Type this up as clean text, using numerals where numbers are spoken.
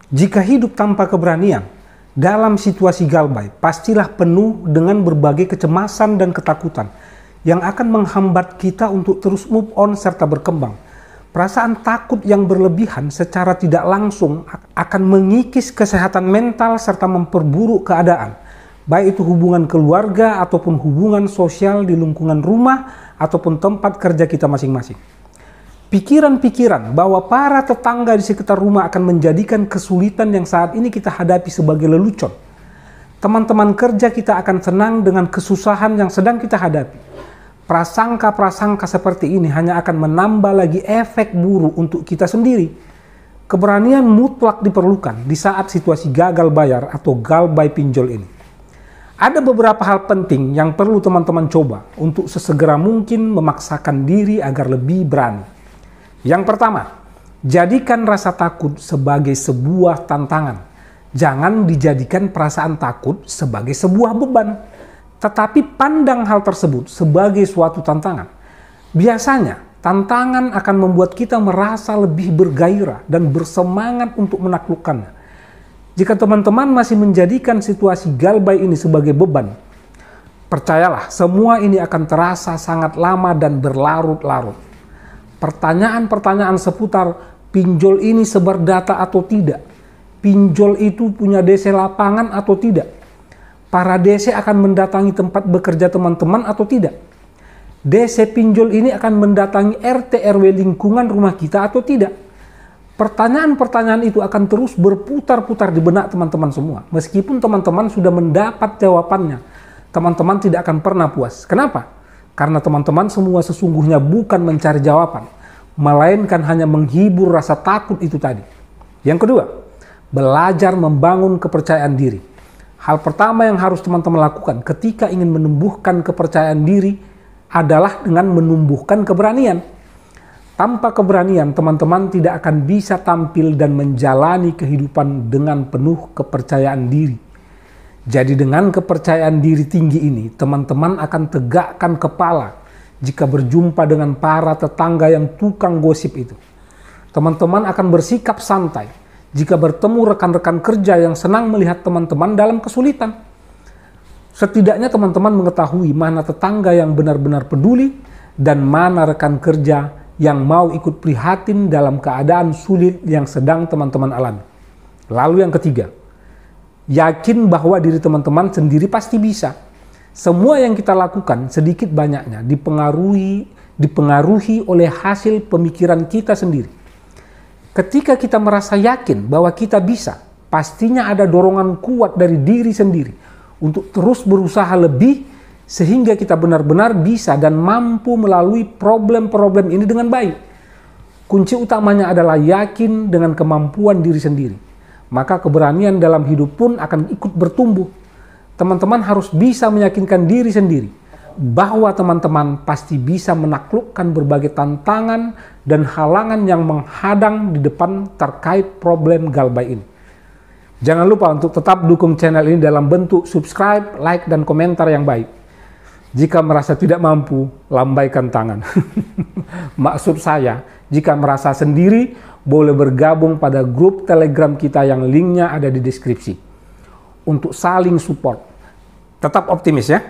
Jika hidup tanpa keberanian, dalam situasi galbay, pastilah penuh dengan berbagai kecemasan dan ketakutan yang akan menghambat kita untuk terus move on serta berkembang. Perasaan takut yang berlebihan secara tidak langsung akan mengikis kesehatan mental serta memperburuk keadaan, baik itu hubungan keluarga ataupun hubungan sosial di lingkungan rumah ataupun tempat kerja kita masing-masing. Pikiran-pikiran bahwa para tetangga di sekitar rumah akan menjadikan kesulitan yang saat ini kita hadapi sebagai lelucon. Teman-teman kerja kita akan senang dengan kesusahan yang sedang kita hadapi. Prasangka-prasangka seperti ini hanya akan menambah lagi efek buruk untuk kita sendiri. Keberanian mutlak diperlukan di saat situasi gagal bayar atau galbay pinjol ini. Ada beberapa hal penting yang perlu teman-teman coba untuk sesegera mungkin memaksakan diri agar lebih berani. Yang pertama, jadikan rasa takut sebagai sebuah tantangan. Jangan dijadikan perasaan takut sebagai sebuah beban, tetapi pandang hal tersebut sebagai suatu tantangan. Biasanya, tantangan akan membuat kita merasa lebih bergairah dan bersemangat untuk menaklukkannya. Jika teman-teman masih menjadikan situasi galbay ini sebagai beban, percayalah semua ini akan terasa sangat lama dan berlarut-larut. Pertanyaan-pertanyaan seputar pinjol ini sebar data atau tidak, pinjol itu punya DC lapangan atau tidak, para DC akan mendatangi tempat bekerja teman-teman atau tidak, DC pinjol ini akan mendatangi RT RW lingkungan rumah kita atau tidak. Pertanyaan-pertanyaan itu akan terus berputar-putar di benak teman-teman semua. Meskipun teman-teman sudah mendapat jawabannya, teman-teman tidak akan pernah puas. Kenapa? Karena teman-teman semua sesungguhnya bukan mencari jawaban, melainkan hanya menghibur rasa takut itu tadi. Yang kedua, belajar membangun kepercayaan diri. Hal pertama yang harus teman-teman lakukan ketika ingin menumbuhkan kepercayaan diri adalah dengan menumbuhkan keberanian. Tanpa keberanian, teman-teman tidak akan bisa tampil dan menjalani kehidupan dengan penuh kepercayaan diri. Jadi dengan kepercayaan diri tinggi ini, teman-teman akan tegakkan kepala jika berjumpa dengan para tetangga yang tukang gosip itu. Teman-teman akan bersikap santai jika bertemu rekan-rekan kerja yang senang melihat teman-teman dalam kesulitan. Setidaknya teman-teman mengetahui mana tetangga yang benar-benar peduli dan mana rekan kerja yang mau ikut prihatin dalam keadaan sulit yang sedang teman-teman alami. Lalu yang ketiga, yakin bahwa diri teman-teman sendiri pasti bisa. Semua yang kita lakukan sedikit banyaknya dipengaruhi oleh hasil pemikiran kita sendiri. Ketika kita merasa yakin bahwa kita bisa, pastinya ada dorongan kuat dari diri sendiri untuk terus berusaha lebih sehingga kita benar-benar bisa dan mampu melalui problem-problem ini dengan baik. Kunci utamanya adalah yakin dengan kemampuan diri sendiri. Maka keberanian dalam hidup pun akan ikut bertumbuh. Teman-teman harus bisa meyakinkan diri sendiri bahwa teman-teman pasti bisa menaklukkan berbagai tantangan dan halangan yang menghadang di depan terkait problem galbay ini. Jangan lupa untuk tetap dukung channel ini dalam bentuk subscribe, like, dan komentar yang baik. Jika merasa tidak mampu, lambaikan tangan. Maksud saya, jika merasa sendiri, boleh bergabung pada grup Telegram kita yang linknya ada di deskripsi. Untuk saling support. Tetap optimis ya.